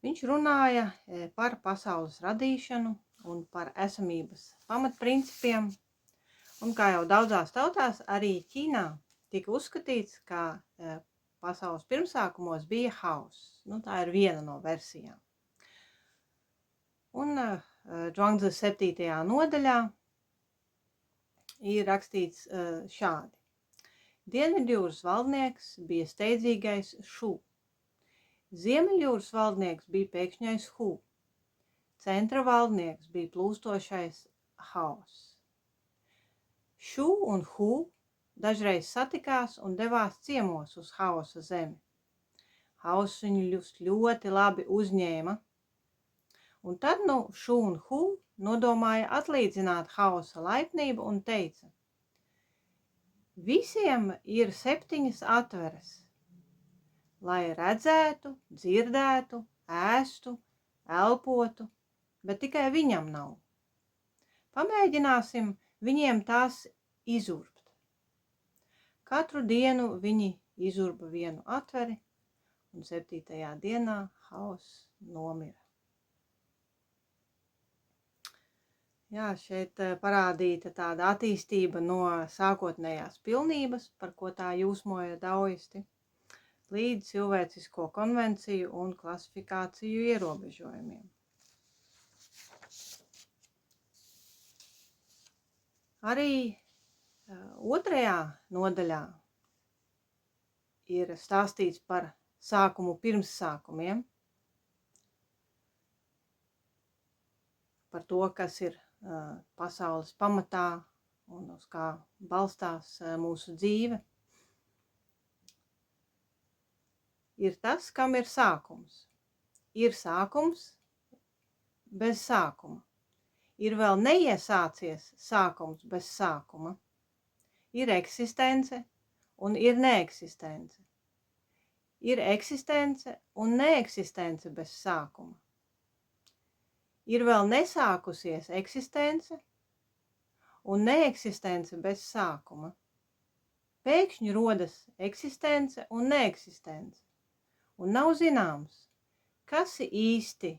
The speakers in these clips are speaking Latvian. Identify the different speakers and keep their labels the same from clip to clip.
Speaker 1: Viņš runāja par pasaules radīšanu un par esamības pamatprincipiem. Un kā jau daudzās tautās, arī Ķīnā tika uzskatīts, ka pasaules pirmsākumos bija hauss. Tā ir viena no versijām. Un Zhuangzi 7. nodaļā ir rakstīts šādi. Dienvidjūras valdnieks bija steidzīgais Šu. Ziemeļjūras valdnieks bija pēkšņais Hu. Centra valdnieks bija plūstošais Haoss. Šu un Hu dažreiz satikās un devās ciemos uz Haosa zemi. Haoss viņus ļoti labi uzņēma. Un tad Šu un Hu nodomāja atlīdzināt Haosa laipnību un teica: visiem ir 7 atveres, lai redzētu, dzirdētu, ēstu, elpotu, bet tikai viņam nav. Pamēģināsim viņiem tās izurbt. Katru dienu viņi izurba vienu atveri, un 7. dienā Haoss nomira. Jā, šeit parādīta tāda attīstība no sākotnējās pilnības, par ko tā jūsmoja daoisti, līdz cilvēcisko konvenciju un klasifikāciju ierobežojumiem. Arī 2. nodaļā ir stāstīts par sākumu pirms sākumiem, par to, kas ir pasaules pamatā un uz kā balstās mūsu dzīve. Ir tas, kam ir sākums. Ir sākums bez sākuma. Ir vēl neiesācies sākums bez sākuma. Ir eksistence un ir neeksistence. Ir eksistence un neeksistence bez sākuma. Ir vēl nesākusies eksistence un neeksistence bez sākuma. Pēkšņi rodas eksistence un neeksistence. Un nav zināms, kas īsti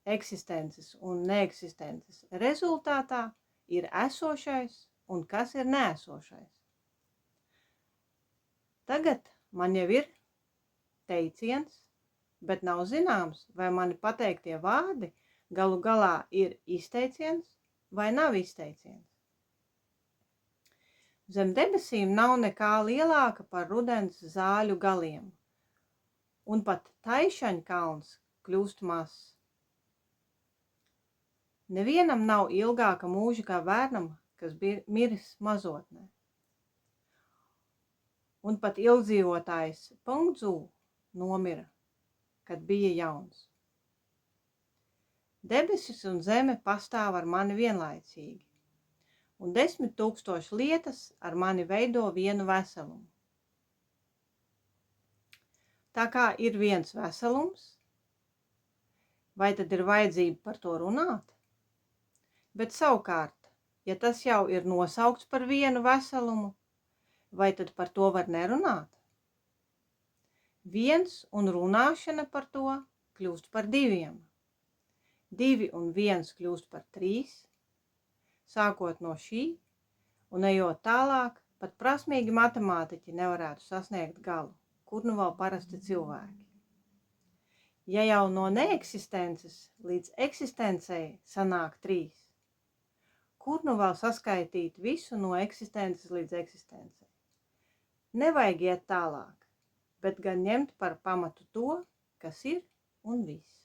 Speaker 1: eksistences un neeksistences rezultātā ir esošais un kas ir neesošais. Tagad man jau ir teiciens, bet nav zināms, vai mani pateiktie vārdi galu galā ir izteiciens vai nav izteiciens. Zem debesīm nav nekā lielāka par rudens zāļu galiem, un pat Taišankalns kļūst mazs. Nevienam nav ilgāka mūža kā bērnam, kas miris mazotnē. Un pat ilgdzīvotājs Pengdzū nomira, kad bija jauns. Debesis un zeme pastāv ar mani vienlaicīgi, un 10 000 lietas ar mani veido vienu veselumu. Tā kā ir viens veselums, vai tad ir vajadzība par to runāt? Bet savukārt, ja tas jau ir nosaukts par vienu veselumu, vai tad par to var nerunāt? Viens un runāšana par to kļūst par 2. 2 un 1 kļūst par 3, sākot no šī un ejot tālāk, pat prasmīgi matemātiķi nevarētu sasniegt galu, kur nu vēl parasti cilvēki. Ja jau no neeksistences līdz eksistencei sanāk 3, kur nu vēl saskaitīt visu no eksistences līdz eksistencei? Nevajag iet tālāk, bet gan ņemt par pamatu to, kas ir un viss.